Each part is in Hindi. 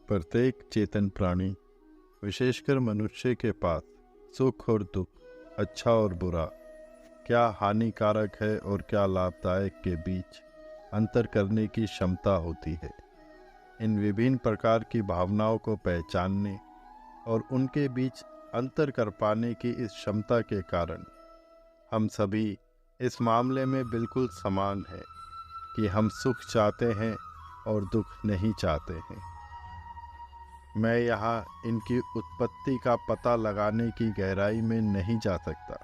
प्रत्येक चेतन प्राणी, विशेषकर मनुष्य के पास सुख और दुख, अच्छा और बुरा, क्या हानिकारक है और क्या लाभदायक के बीच अंतर करने की क्षमता होती है। इन विभिन्न प्रकार की भावनाओं को पहचानने और उनके बीच अंतर कर पाने की इस क्षमता के कारण हम सभी इस मामले में बिल्कुल समान हैं कि हम सुख चाहते हैं और दुख नहीं चाहते हैं। मैं यहाँ इनकी उत्पत्ति का पता लगाने की गहराई में नहीं जा सकता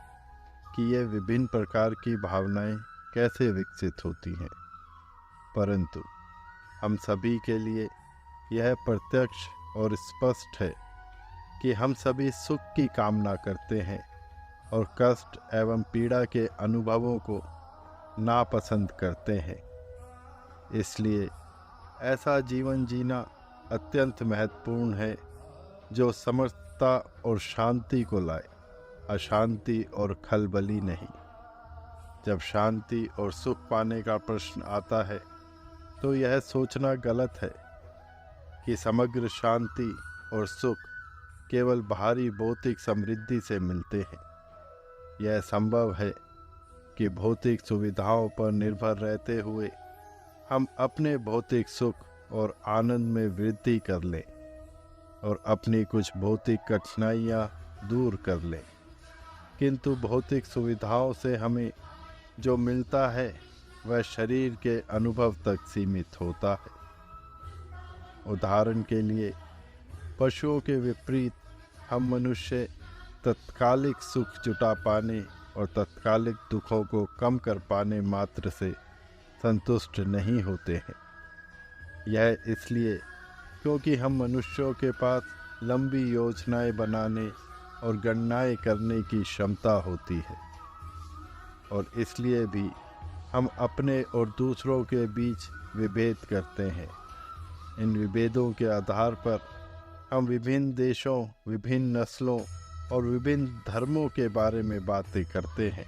कि ये विभिन्न प्रकार की भावनाएं कैसे विकसित होती हैं, परंतु हम सभी के लिए यह प्रत्यक्ष और स्पष्ट है कि हम सभी सुख की कामना करते हैं और कष्ट एवं पीड़ा के अनुभवों को नापसंद करते हैं। इसलिए ऐसा जीवन जीना अत्यंत महत्वपूर्ण है जो समर्थता और शांति को लाए, अशांति और खलबली नहीं। जब शांति और सुख पाने का प्रश्न आता है तो यह सोचना गलत है कि समग्र शांति और सुख केवल बाहरी भौतिक समृद्धि से मिलते हैं। यह संभव है कि भौतिक सुविधाओं पर निर्भर रहते हुए हम अपने भौतिक सुख और आनंद में वृद्धि कर लें और अपनी कुछ भौतिक कठिनाइयाँ दूर कर लें, किंतु भौतिक सुविधाओं से हमें जो मिलता है वह शरीर के अनुभव तक सीमित होता है। उदाहरण के लिए, पशुओं के विपरीत हम मनुष्य तत्कालिक सुख जुटा पाने और तत्कालिक दुखों को कम कर पाने मात्र से संतुष्ट नहीं होते हैं। यह इसलिए क्योंकि हम मनुष्यों के पास लंबी योजनाएं बनाने और गणनाएं करने की क्षमता होती है, और इसलिए भी हम अपने और दूसरों के बीच विभेद करते हैं। इन विभेदों के आधार पर हम विभिन्न देशों, विभिन्न नस्लों और विभिन्न धर्मों के बारे में बातें करते हैं।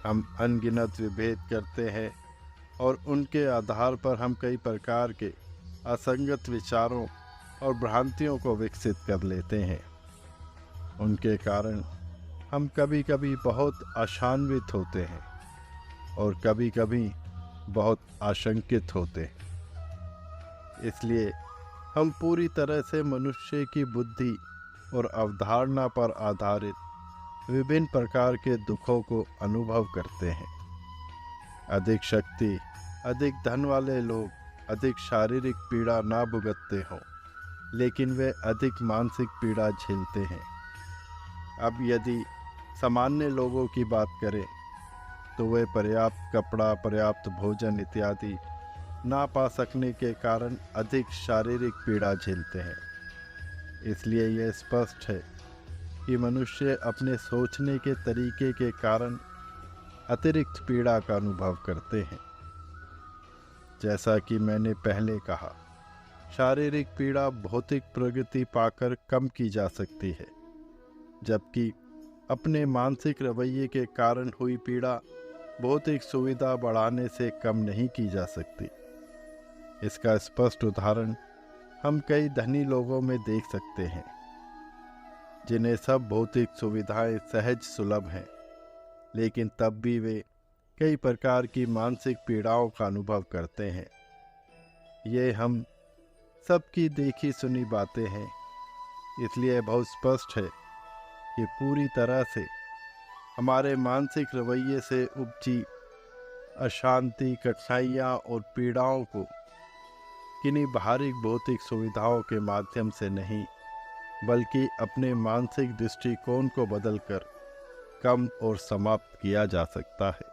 हम अनगिनत विभेद करते हैं और उनके आधार पर हम कई प्रकार के असंगत विचारों और भ्रांतियों को विकसित कर लेते हैं। उनके कारण हम कभी कभी बहुत आशान्वित होते हैं और कभी कभी बहुत आशंकित होते हैं। इसलिए हम पूरी तरह से मनुष्य की बुद्धि और अवधारणा पर आधारित विभिन्न प्रकार के दुखों को अनुभव करते हैं। अधिक शक्ति, अधिक धन वाले लोग अधिक शारीरिक पीड़ा ना भुगतते हों, लेकिन वे अधिक मानसिक पीड़ा झेलते हैं। अब यदि सामान्य लोगों की बात करें तो वे पर्याप्त कपड़ा, पर्याप्त भोजन इत्यादि ना पा सकने के कारण अधिक शारीरिक पीड़ा झेलते हैं। इसलिए यह स्पष्ट है कि मनुष्य अपने सोचने के तरीके के कारण अतिरिक्त पीड़ा का अनुभव करते हैं। जैसा कि मैंने पहले कहा, शारीरिक पीड़ा भौतिक प्रगति पाकर कम की जा सकती है, जबकि अपने मानसिक रवैये के कारण हुई पीड़ा भौतिक सुविधा बढ़ाने से कम नहीं की जा सकती। इसका स्पष्ट उदाहरण हम कई धनी लोगों में देख सकते हैं, जिन्हें सब भौतिक सुविधाएं सहज सुलभ हैं, लेकिन तब भी वे कई प्रकार की मानसिक पीड़ाओं का अनुभव करते हैं। ये हम सबकी देखी सुनी बातें हैं, इसलिए बहुत स्पष्ट है कि पूरी तरह से हमारे मानसिक रवैये से उपजी अशांति, कठिनाइयाँ और पीड़ाओं को किन्हीं बाहरी भौतिक सुविधाओं के माध्यम से नहीं, बल्कि अपने मानसिक दृष्टिकोण को बदलकर कम और समाप्त किया जा सकता है।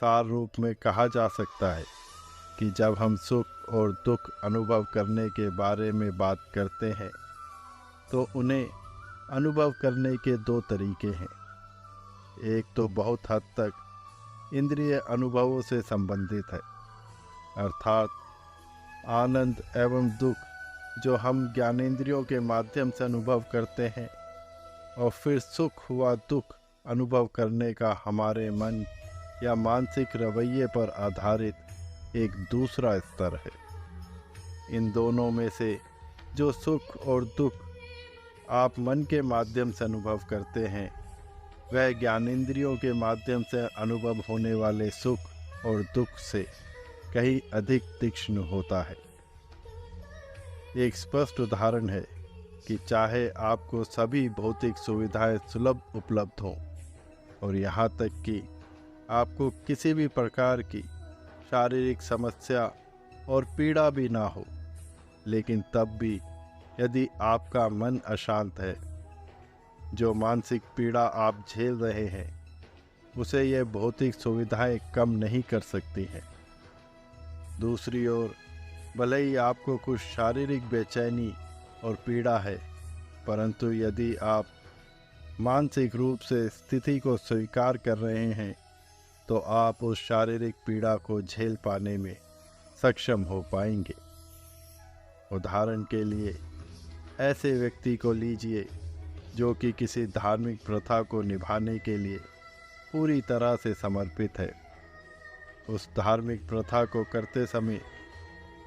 सार रूप में कहा जा सकता है कि जब हम सुख और दुख अनुभव करने के बारे में बात करते हैं तो उन्हें अनुभव करने के दो तरीके हैं। एक तो बहुत हद तक इंद्रिय अनुभवों से संबंधित है, अर्थात आनंद एवं दुख जो हम ज्ञानेंद्रियों के माध्यम से अनुभव करते हैं, और फिर सुख व दुख अनुभव करने का हमारे मन या मानसिक रवैये पर आधारित एक दूसरा स्तर है। इन दोनों में से जो सुख और दुख आप मन के माध्यम से अनुभव करते हैं, वह ज्ञानेंद्रियों के माध्यम से अनुभव होने वाले सुख और दुख से कहीं अधिक तीक्ष्ण होता है। एक स्पष्ट उदाहरण है कि चाहे आपको सभी भौतिक सुविधाएं सुलभ उपलब्ध हों और यहाँ तक कि आपको किसी भी प्रकार की शारीरिक समस्या और पीड़ा भी ना हो, लेकिन तब भी यदि आपका मन अशांत है, जो मानसिक पीड़ा आप झेल रहे हैं उसे यह भौतिक सुविधाएं कम नहीं कर सकती हैं। दूसरी ओर भले ही आपको कुछ शारीरिक बेचैनी और पीड़ा है, परंतु यदि आप मानसिक रूप से स्थिति को स्वीकार कर रहे हैं तो आप उस शारीरिक पीड़ा को झेल पाने में सक्षम हो पाएंगे। उदाहरण के लिए ऐसे व्यक्ति को लीजिए जो कि किसी धार्मिक प्रथा को निभाने के लिए पूरी तरह से समर्पित है। उस धार्मिक प्रथा को करते समय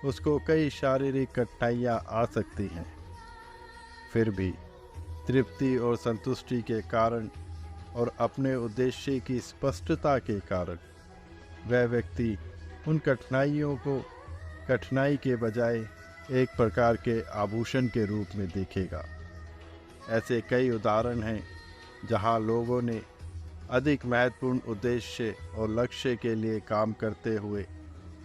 उसको कई शारीरिक कठिनाइयाँ आ सकती हैं, फिर भी तृप्ति और संतुष्टि के कारण और अपने उद्देश्य की स्पष्टता के कारण वह व्यक्ति उन कठिनाइयों को कठिनाई के बजाय एक प्रकार के आभूषण के रूप में देखेगा। ऐसे कई उदाहरण हैं जहां लोगों ने अधिक महत्वपूर्ण उद्देश्य और लक्ष्य के लिए काम करते हुए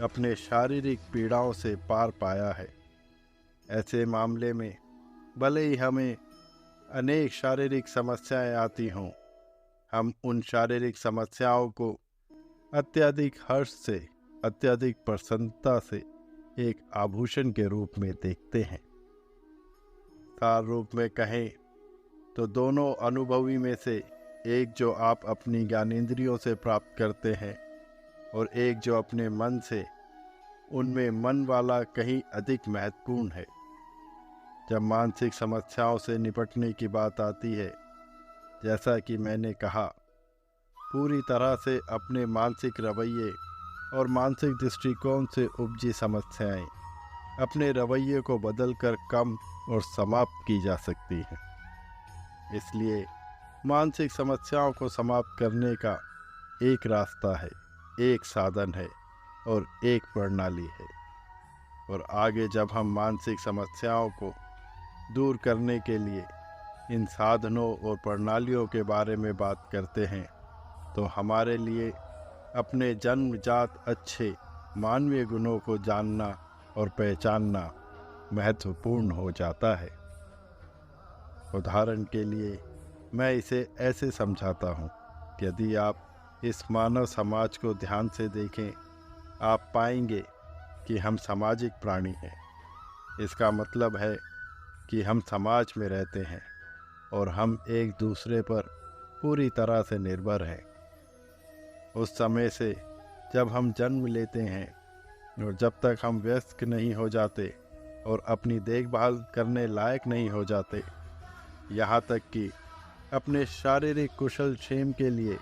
अपने शारीरिक पीड़ाओं से पार पाया है। ऐसे मामले में भले ही हमें अनेक शारीरिक समस्याएं आती हों, हम उन शारीरिक समस्याओं को अत्यधिक हर्ष से, अत्यधिक प्रसन्नता से एक आभूषण के रूप में देखते हैं। सार रूप में कहें तो दोनों अनुभवी में से एक जो आप अपनी ज्ञानेंद्रियों से प्राप्त करते हैं और एक जो अपने मन से, उनमें मन वाला कहीं अधिक महत्वपूर्ण है। जब मानसिक समस्याओं से निपटने की बात आती है, जैसा कि मैंने कहा, पूरी तरह से अपने मानसिक रवैये और मानसिक दृष्टिकोण से उपजी समस्याएं अपने रवैये को बदलकर कम और समाप्त की जा सकती हैं। इसलिए मानसिक समस्याओं को समाप्त करने का एक रास्ता है, एक साधन है और एक प्रणाली है। और आगे जब हम मानसिक समस्याओं को दूर करने के लिए इन साधनों और प्रणालियों के बारे में बात करते हैं तो हमारे लिए अपने जन्मजात अच्छे मानवीय गुणों को जानना और पहचानना महत्वपूर्ण हो जाता है। उदाहरण के लिए मैं इसे ऐसे समझाता हूँ कि यदि आप इस मानव समाज को ध्यान से देखें, आप पाएंगे कि हम सामाजिक प्राणी हैं। इसका मतलब है कि हम समाज में रहते हैं और हम एक दूसरे पर पूरी तरह से निर्भर हैं। उस समय से जब हम जन्म लेते हैं और जब तक हम वयस्क नहीं हो जाते और अपनी देखभाल करने लायक नहीं हो जाते, यहाँ तक कि अपने शारीरिक कुशल क्षेम के लिए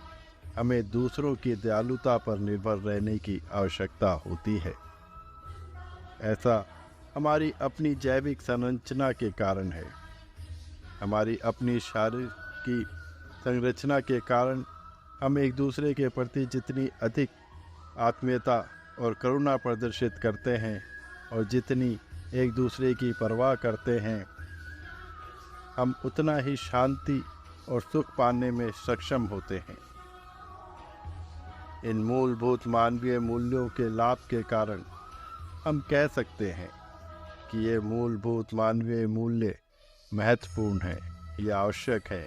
हमें दूसरों की दयालुता पर निर्भर रहने की आवश्यकता होती है। ऐसा हमारी अपनी जैविक संरचना के कारण है। हमारी अपनी शारीर की संरचना के कारण हम एक दूसरे के प्रति जितनी अधिक आत्मीयता और करुणा प्रदर्शित करते हैं और जितनी एक दूसरे की परवाह करते हैं, हम उतना ही शांति और सुख पाने में सक्षम होते हैं। इन मूलभूत मानवीय मूल्यों के लाभ के कारण हम कह सकते हैं कि ये मूलभूत मानवीय मूल्य महत्वपूर्ण है, ये आवश्यक है,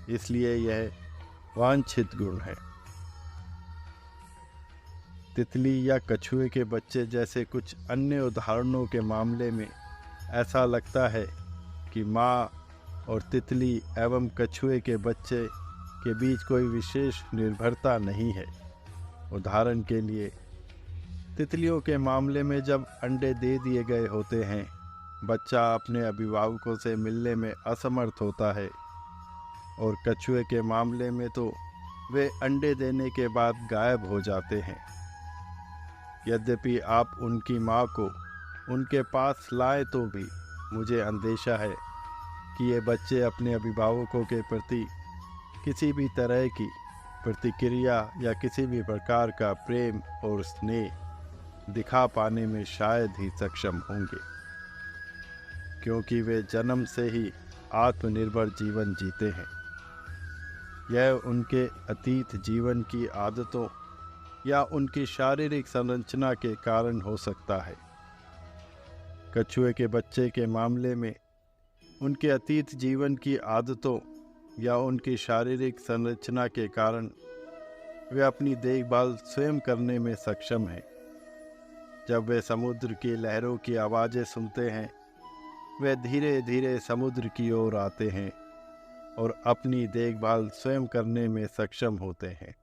इसलिए यह वांछित गुण है। तितली या कछुए के बच्चे जैसे कुछ अन्य उदाहरणों के मामले में ऐसा लगता है कि माँ और तितली एवं कछुए के बच्चे के बीच कोई विशेष निर्भरता नहीं है। उदाहरण के लिए तितलियों के मामले में जब अंडे दे दिए गए होते हैं, बच्चा अपने अभिभावकों से मिलने में असमर्थ होता है और कछुए के मामले में तो वे अंडे देने के बाद गायब हो जाते हैं। यद्यपि आप उनकी माँ को उनके पास लाए तो भी मुझे अंदेशा है कि ये बच्चे अपने अभिभावकों के प्रति किसी भी तरह की प्रतिक्रिया या किसी भी प्रकार का प्रेम और स्नेह दिखा पाने में शायद ही सक्षम होंगे, क्योंकि वे जन्म से ही आत्मनिर्भर जीवन जीते हैं। यह उनके अतीत जीवन की आदतों या उनकी शारीरिक संरचना के कारण हो सकता है। कछुए के बच्चे के मामले में उनके अतीत जीवन की आदतों या उनकी शारीरिक संरचना के कारण वे अपनी देखभाल स्वयं करने में सक्षम हैं। जब वे समुद्र की लहरों की आवाज़ें सुनते हैं, वे धीरे धीरे समुद्र की ओर आते हैं और अपनी देखभाल स्वयं करने में सक्षम होते हैं।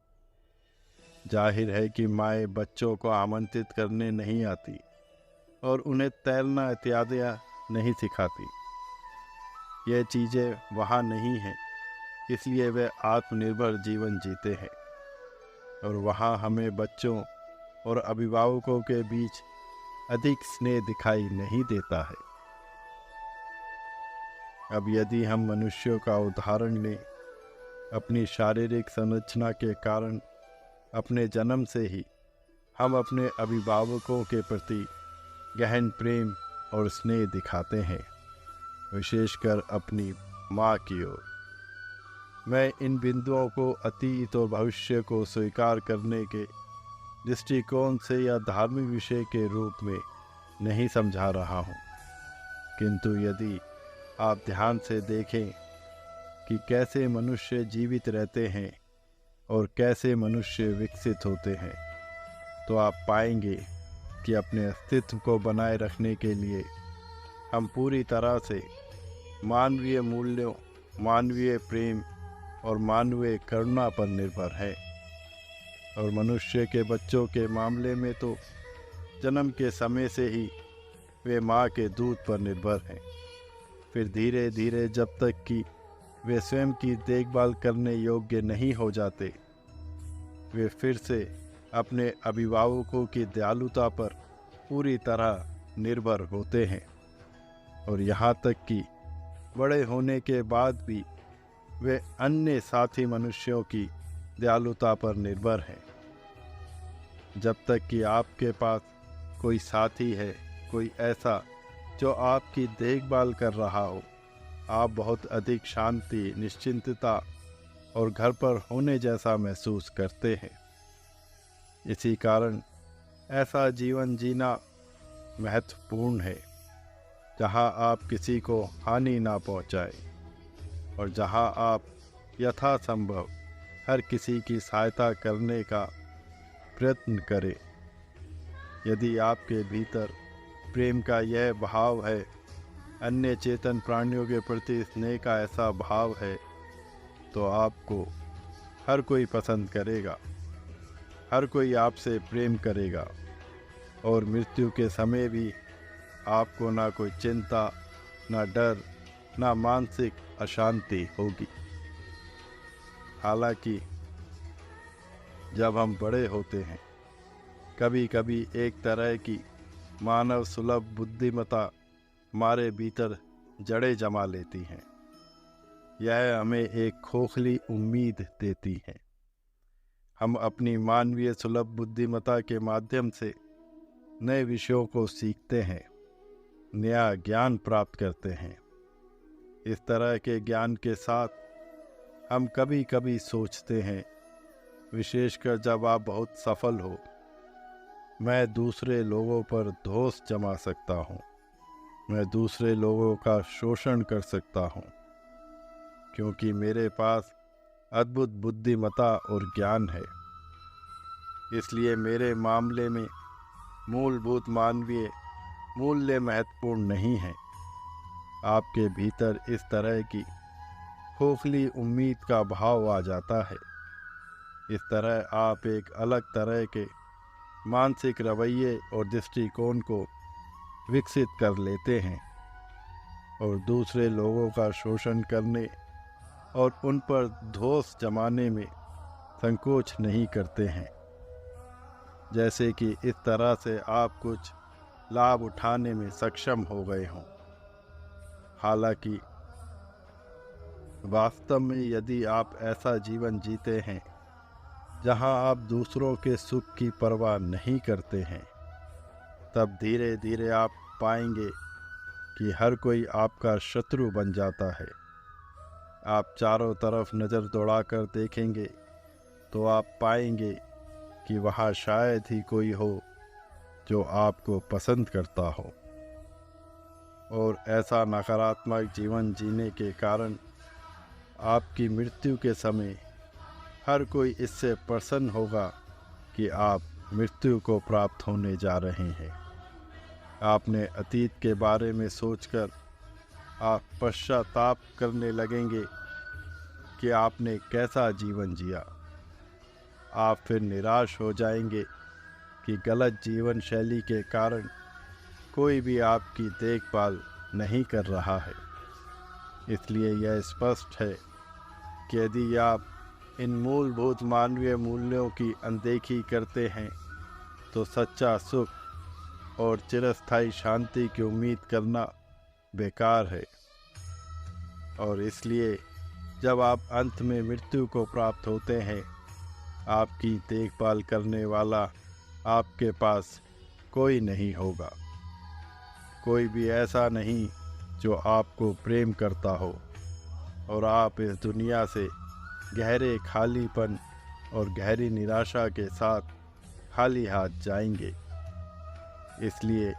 जाहिर है कि माएँ बच्चों को आमंत्रित करने नहीं आती और उन्हें तैरना इत्यादि नहीं सिखाती। ये चीज़ें वहाँ नहीं हैं, इसलिए वे आत्मनिर्भर जीवन जीते हैं और वहाँ हमें बच्चों और अभिभावकों के बीच अधिक स्नेह दिखाई नहीं देता है। अब यदि हम मनुष्यों का उदाहरण लें, अपनी शारीरिक संरचना के कारण अपने जन्म से ही हम अपने अभिभावकों के प्रति गहन प्रेम और स्नेह दिखाते हैं, विशेषकर अपनी माँ की ओर। मैं इन बिंदुओं को अतीत और भविष्य को स्वीकार करने के दृष्टिकोण से या धार्मिक विषय के रूप में नहीं समझा रहा हूँ, किंतु यदि आप ध्यान से देखें कि कैसे मनुष्य जीवित रहते हैं और कैसे मनुष्य विकसित होते हैं, तो आप पाएंगे कि अपने अस्तित्व को बनाए रखने के लिए हम पूरी तरह से मानवीय मूल्यों, मानवीय प्रेम और मानवीय करुणा पर निर्भर है। और मनुष्य के बच्चों के मामले में तो जन्म के समय से ही वे माँ के दूध पर निर्भर हैं। फिर धीरे धीरे जब तक कि वे स्वयं की देखभाल करने योग्य नहीं हो जाते, वे फिर से अपने अभिभावकों की दयालुता पर पूरी तरह निर्भर होते हैं। और यहाँ तक कि बड़े होने के बाद भी वे अन्य साथी मनुष्यों की दयालुता पर निर्भर हैं। जब तक कि आपके पास कोई साथी है, कोई ऐसा जो आपकी देखभाल कर रहा हो, आप बहुत अधिक शांति, निश्चिंतता और घर पर होने जैसा महसूस करते हैं। इसी कारण ऐसा जीवन जीना महत्वपूर्ण है जहां आप किसी को हानि ना पहुंचाएं और जहां आप यथासंभव हर किसी की सहायता करने का प्रयत्न करें। यदि आपके भीतर प्रेम का यह भाव है, अन्य चेतन प्राणियों के प्रति स्नेह का ऐसा भाव है, तो आपको हर कोई पसंद करेगा, हर कोई आपसे प्रेम करेगा और मृत्यु के समय भी आपको ना कोई चिंता, ना डर, ना मानसिक अशांति होगी। हालांकि जब हम बड़े होते हैं, कभी कभी एक तरह की मानव सुलभ बुद्धिमत्ता हमारे भीतर जड़ें जमा लेती हैं। यह हमें एक खोखली उम्मीद देती है। हम अपनी मानवीय सुलभ बुद्धिमत्ता के माध्यम से नए विषयों को सीखते हैं, नया ज्ञान प्राप्त करते हैं। इस तरह के ज्ञान के साथ हम कभी कभी सोचते हैं, विशेषकर जब आप बहुत सफल हो, मैं दूसरे लोगों पर दोष जमा सकता हूँ, मैं दूसरे लोगों का शोषण कर सकता हूँ, क्योंकि मेरे पास अद्भुत बुद्धिमत्ता और ज्ञान है। इसलिए मेरे मामले में मूलभूत मानवीय मूल्य महत्वपूर्ण नहीं है। आपके भीतर इस तरह की खोखली उम्मीद का भाव आ जाता है। इस तरह आप एक अलग तरह के मानसिक रवैये और दृष्टिकोण को विकसित कर लेते हैं और दूसरे लोगों का शोषण करने और उन पर दोष जमाने में संकोच नहीं करते हैं। जैसे कि इस तरह से आप कुछ लाभ उठाने में सक्षम हो गए हों। हालांकि वास्तव में यदि आप ऐसा जीवन जीते हैं जहां आप दूसरों के सुख की परवाह नहीं करते हैं, तब धीरे धीरे आप पाएंगे कि हर कोई आपका शत्रु बन जाता है। आप चारों तरफ नज़र दौड़ाकर देखेंगे तो आप पाएंगे कि वहाँ शायद ही कोई हो जो आपको पसंद करता हो। और ऐसा नकारात्मक जीवन जीने के कारण आपकी मृत्यु के समय हर कोई इससे प्रसन्न होगा कि आप मृत्यु को प्राप्त होने जा रहे हैं। आपने अतीत के बारे में सोचकर आप पश्चाताप करने लगेंगे कि आपने कैसा जीवन जिया। आप फिर निराश हो जाएंगे कि गलत जीवन शैली के कारण कोई भी आपकी देखभाल नहीं कर रहा है। इसलिए यह स्पष्ट है कि यदि आप इन मूलभूत मानवीय मूल्यों की अनदेखी करते हैं तो सच्चा सुख और चिरस्थायी शांति की उम्मीद करना बेकार है। और इसलिए जब आप अंत में मृत्यु को प्राप्त होते हैं, आपकी देखभाल करने वाला आपके पास कोई नहीं होगा। कोई भी ऐसा नहीं जो आपको प्रेम करता हो, और आप इस दुनिया से गहरे खालीपन और गहरी निराशा के साथ खाली हाथ जाएंगे। इसलिए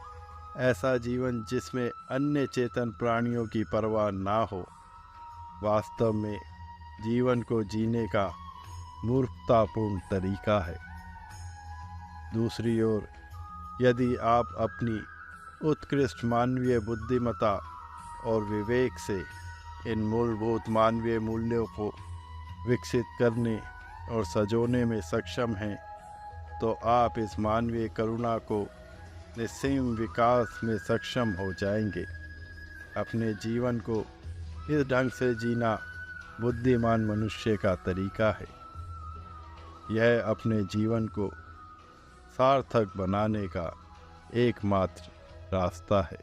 ऐसा जीवन जिसमें अन्य चेतन प्राणियों की परवाह ना हो, वास्तव में जीवन को जीने का मूर्खतापूर्ण तरीका है। दूसरी ओर, यदि आप अपनी उत्कृष्ट मानवीय बुद्धिमत्ता और विवेक से इन मूलभूत मानवीय मूल्यों को विकसित करने और सजोने में सक्षम हैं, तो आप इस मानवीय करुणा को निस्सीम विकास में सक्षम हो जाएंगे। अपने जीवन को इस ढंग से जीना बुद्धिमान मनुष्य का तरीका है। यह अपने जीवन को सार्थक बनाने का एकमात्र रास्ता है।